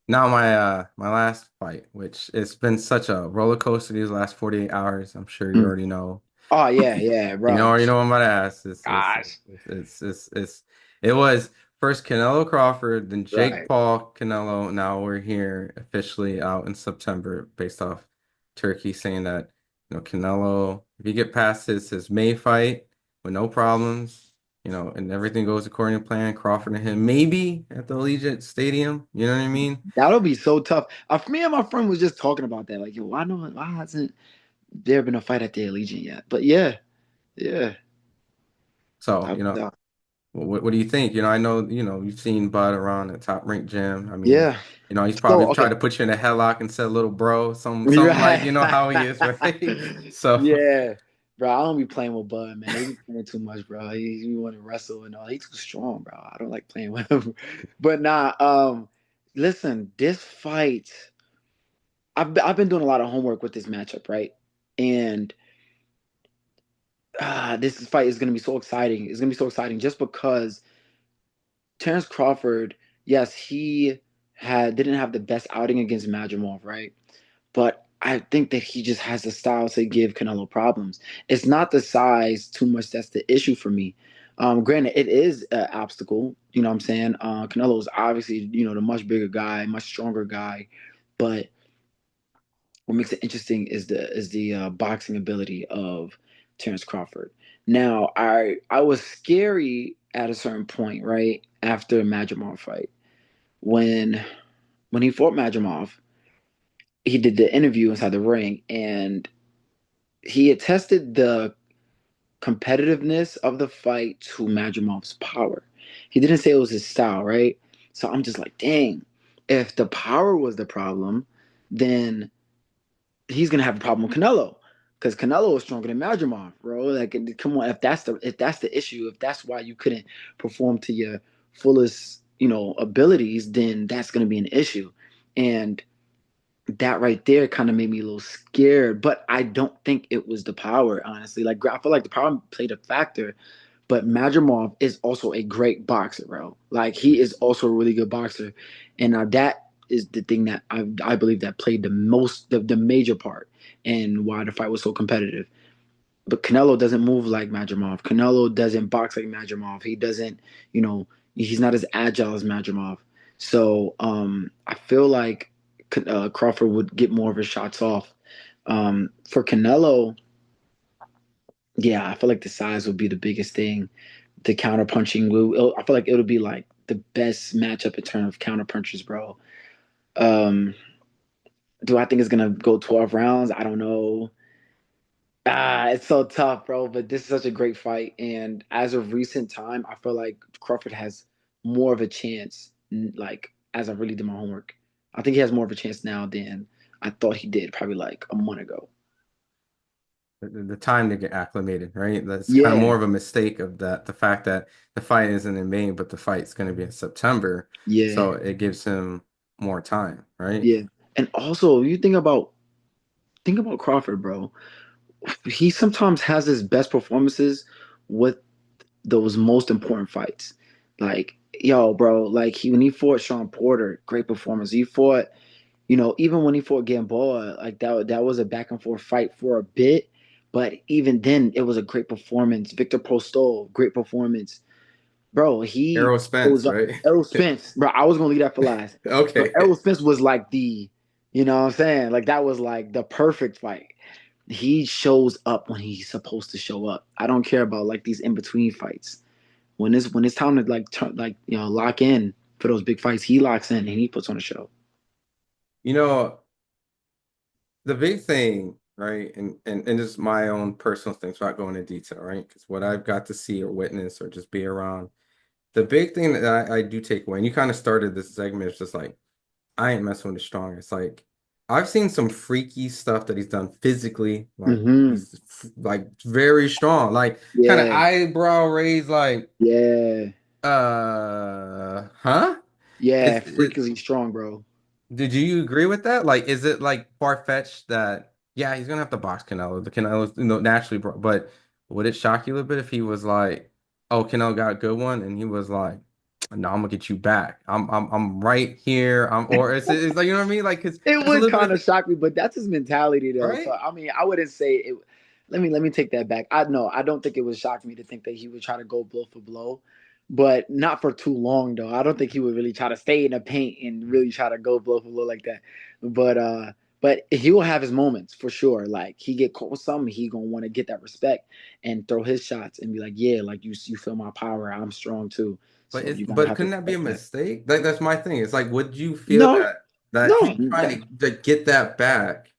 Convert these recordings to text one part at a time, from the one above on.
Now my last fight, which it's been such a roller coaster these last 48 hours. I'm sure you Mm. already know. Oh yeah, yeah, You know, bro. already know what I'm about to ask. Gosh. It was first Canelo Crawford, then Jake Right. Paul Canelo. Now we're here officially out in September, based off Turkey saying that Canelo, if you get past his May fight with no problems, and everything goes according to plan, Crawford and him maybe at the Allegiant Stadium. You know what I mean? That'll be so tough. Me and my friend was just talking about that. Like, yo, why hasn't there been a fight at the Allegiant yet? But yeah, yeah. So, That'll be tough. what do you think? I know, you've seen Bud around at Top Rank Gym. I mean, Yeah. he's So probably tried okay. to put you in a headlock and said, little bro, something like, Right. how he is, right? So, Yeah. Bro, I don't be playing with Bud, man. He be playing too much, bro. He want to wrestle and all. He's too strong, bro. I don't like playing with him. But nah, listen, this fight, I've been doing a lot of homework with this matchup, right? And this fight is gonna be so exciting. It's gonna be so exciting just because Terence Crawford, yes, he didn't have the best outing against Madrimov, right? But I think that he just has the style to give Canelo problems. It's not the size too much that's the issue for me. Granted, it is an obstacle. You know what I'm saying? Canelo is obviously the much bigger guy, much stronger guy, but what makes it interesting is the boxing ability of Terence Crawford. Now, I was scary at a certain point, right after Madrimov fight when he fought Madrimov. He did the interview inside the ring, and he attested the competitiveness of the fight to Madrimov's power. He didn't say it was his style, right? So I'm just like, dang, if the power was the problem, then he's gonna have a problem with Canelo. Because Canelo is stronger than Madrimov, bro. Like, come on, if that's the issue, if that's why you couldn't perform to your fullest, abilities, then that's gonna be an issue. And that right there kind of made me a little scared, but I don't think it was the power, honestly. Like, I feel like the power played a factor, but Madrimov is also a great boxer, bro. Like, he is also a really good boxer, and that is the thing that I believe that played the major part and why the fight was so competitive. But Canelo doesn't move like Madrimov. Canelo doesn't box like Madrimov. He doesn't, he's not as agile as Madrimov. So I feel like Crawford would get more of his shots off. For Canelo, yeah, I feel like the size would be the biggest thing. The counter punching, I feel like it'll be like the best matchup in terms of counter punches, bro. Um, do I think it's gonna go 12 rounds? I don't know. It's so tough, bro. But this is such a great fight, and as of recent time, I feel like Crawford has more of a chance. Like, as I really did my homework, I think he has more of a chance now than I thought he did, probably like a month ago. the time to get acclimated, right? That's kind of Yeah, more of a mistake of that, the fact that the fight isn't in May, but the fight's going to be in September. yeah, So it gives him more time, right? yeah. And also, you think about Crawford, bro. He sometimes has his best performances with those most important fights. Like, yo, bro, like when he fought Sean Porter, great performance. He fought, even when he fought Gamboa, like that was a back and forth fight for a bit, but even then, it was a great performance. Victor Postol, great performance, bro. He Errol shows Spence, up. right? Errol Spence, bro. I was gonna leave that for last, but Okay. Errol Spence was like you know what I'm saying? Like, that was like the perfect fight. He shows up when he's supposed to show up. I don't care about like these in between fights. When it's time to like lock in for those big fights, he locks in and he puts on a show. You know, the big thing, right? And just my own personal things, without going into detail, right? Because what I've got to see or witness or just be around, the big thing that I do take away, and you kind of started this segment, is just like, I ain't messing with the strongest. Like, I've seen some freaky stuff that he's done physically. Like, Hmm. he's like very strong. Like, kind of Yeah, eyebrow raised, like, yeah, huh? yeah. Is Freakishly strong, bro. did you agree with that? Like, is it like far-fetched that, yeah, he's gonna have to box Canelo. The Canelo's, naturally, but would it shock you a little bit if he was like, oh, Canelo got a good one, and he was like, no, I'm gonna get you back. I'm right here. Or it's like, you know what I mean? Like, cause It that's a would little kind bit, of shock me, but that's his mentality though. So right? I mean, I wouldn't say it. Let me take that back. I no, I don't think it would shock me to think that he would try to go blow for blow, but not for too long though. I don't think he would really try to stay in the paint and really try to go blow for blow like that. But he will have his moments for sure. Like he get caught with something, he gonna want to get that respect and throw his shots and be like, yeah, like you feel my power. I'm strong too. So you gotta But have to couldn't that be a respect that. mistake? Like that's my thing. It's like, would you feel No, that no, him trying to get that back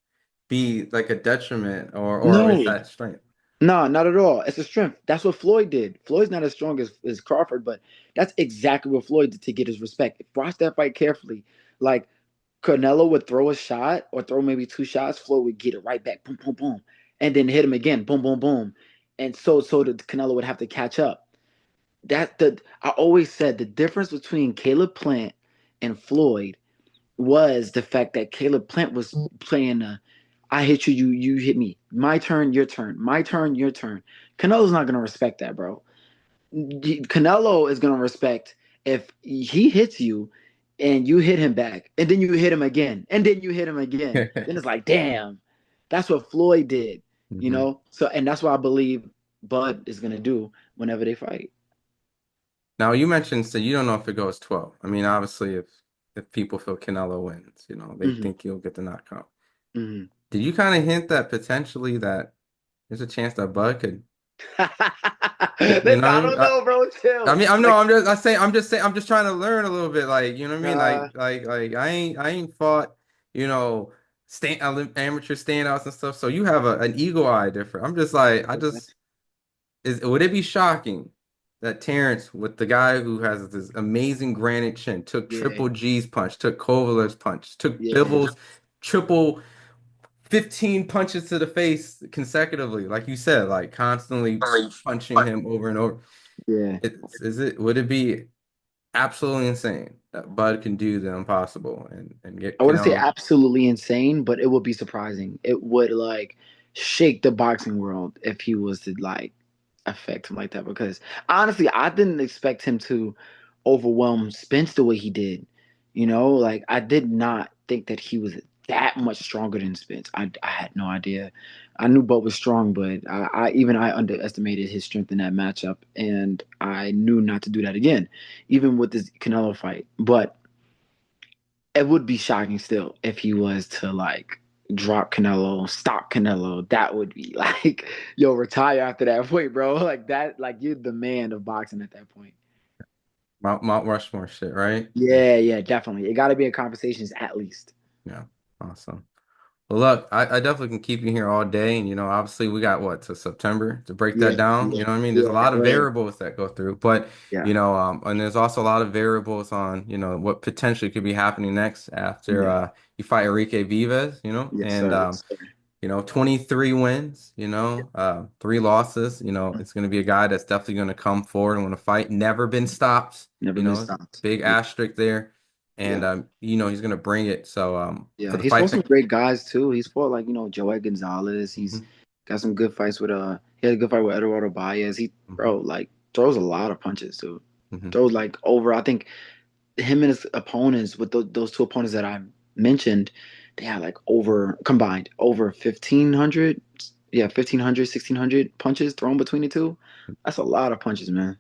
be like a detriment, or is no. that strength? No, not at all. It's a strength. That's what Floyd did. Floyd's not as strong as Crawford, but that's exactly what Floyd did to get his respect. Watch that fight carefully. Like Canelo would throw a shot or throw maybe two shots, Floyd would get it right back, boom, boom, boom, and then hit him again, boom, boom, boom, and so the Canelo would have to catch up. I always said the difference between Caleb Plant and Floyd was the fact that Caleb Plant was playing I hit you, you hit me. My turn, your turn. My turn, your turn. Canelo's not gonna respect that, bro. Canelo is gonna respect if he hits you and you hit him back, and then you hit him again, and then you hit him again. Then it's like, damn, that's what Floyd did, you hmm know. So, and that's what I believe Bud is gonna do whenever they fight. Now you mentioned, so you don't know if it goes 12. I mean, obviously, if people feel Canelo wins, they Hmm. think he'll get the knockout. Hmm. Did you kind of hint that potentially that there's a chance that Bud could, Listen, I don't know, bro. I Chill. mean, I'm no, Like, I'm just trying to learn a little bit, like, you know what I mean? uh, Like I ain't fought, you know, amateur standouts and stuff. So you have an eagle eye different. I'm just like, would it be shocking that Terence, with the guy who has this amazing granite chin, took yeah, Triple G's punch, took Kovale's punch, took yeah, Bivol's triple 15 punches to the face consecutively, like you said, like constantly punching him over and over. yeah. Would it be absolutely insane that Bud can do the impossible and get I wouldn't say Canelo? absolutely insane, but it would be surprising. It would like shake the boxing world if he was to like affect him like that. Because honestly, I didn't expect him to overwhelm Spence the way he did. You know, like I did not think that he was that much stronger than Spence. I had no idea. I knew Bud was strong, but I underestimated his strength in that matchup, and I knew not to do that again, even with this Canelo fight. But it would be shocking still if he was to like drop Canelo, stop Canelo. That would be like, yo, retire after that point, bro. Like that, like you're the man of boxing at that point. Mount Rushmore shit, right? Yeah, yeah, definitely. It got to be a conversations at least. Yeah, awesome. Well, look, I definitely can keep you here all day. And, obviously we got what to September to break Yeah, that down. yeah, You know what I mean? There's a yeah, lot of right. variables that go through, but, Yeah, and there's also a lot of variables on, what potentially could be happening next after, yeah. you fight Enrique Vivas, Yes, and, sir. Yes, sir. 23 wins, Yeah, 3 losses. It's going to be a guy that's definitely going to come forward and want to fight. Never been stopped, never been stopped. big Yeah, asterisk there. And, yeah. he's going to bring it. So, for Yeah, the he's fought fight some pick. great guys too. He's fought like Joey Gonzalez. He's Mhm, got some good fights with he had a good fight with Eduardo Baez. He mhm, bro like throws a lot of punches too. mhm. Throws like over. I think him and his opponents with those two opponents that I mentioned, they had like over combined over 1,500. Yeah, 1,500, 1,600 punches thrown between the two. That's a lot of punches, man.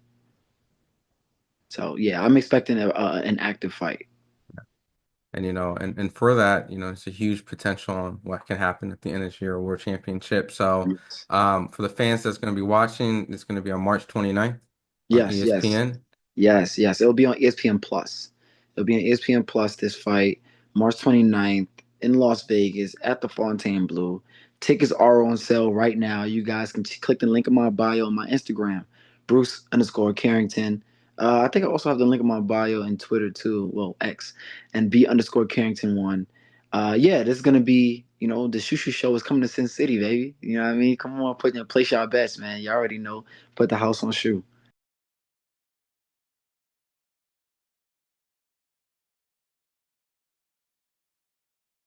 So yeah, I'm expecting an active fight. And and for that, it's a huge potential on what can happen at the end of this year World Championship. So, Yes, for the fans that's going to be watching, it's going to be on March 29th on yes, yes. ESPN. Yes, yes. It'll be on ESPN Plus. It'll be on ESPN Plus this fight, March 29th in Las Vegas at the Fontainebleau. Tickets are on sale right now. You guys can click the link in my bio on my Instagram, Bruce_Carrington. I think I also have the link in my bio in Twitter too. Well, X and B_Carrington 1. Yeah, this is gonna be, the Shushu show is coming to Sin City, baby. You know what I mean? Come on, place your bets, man. You already know. Put the house on shoe.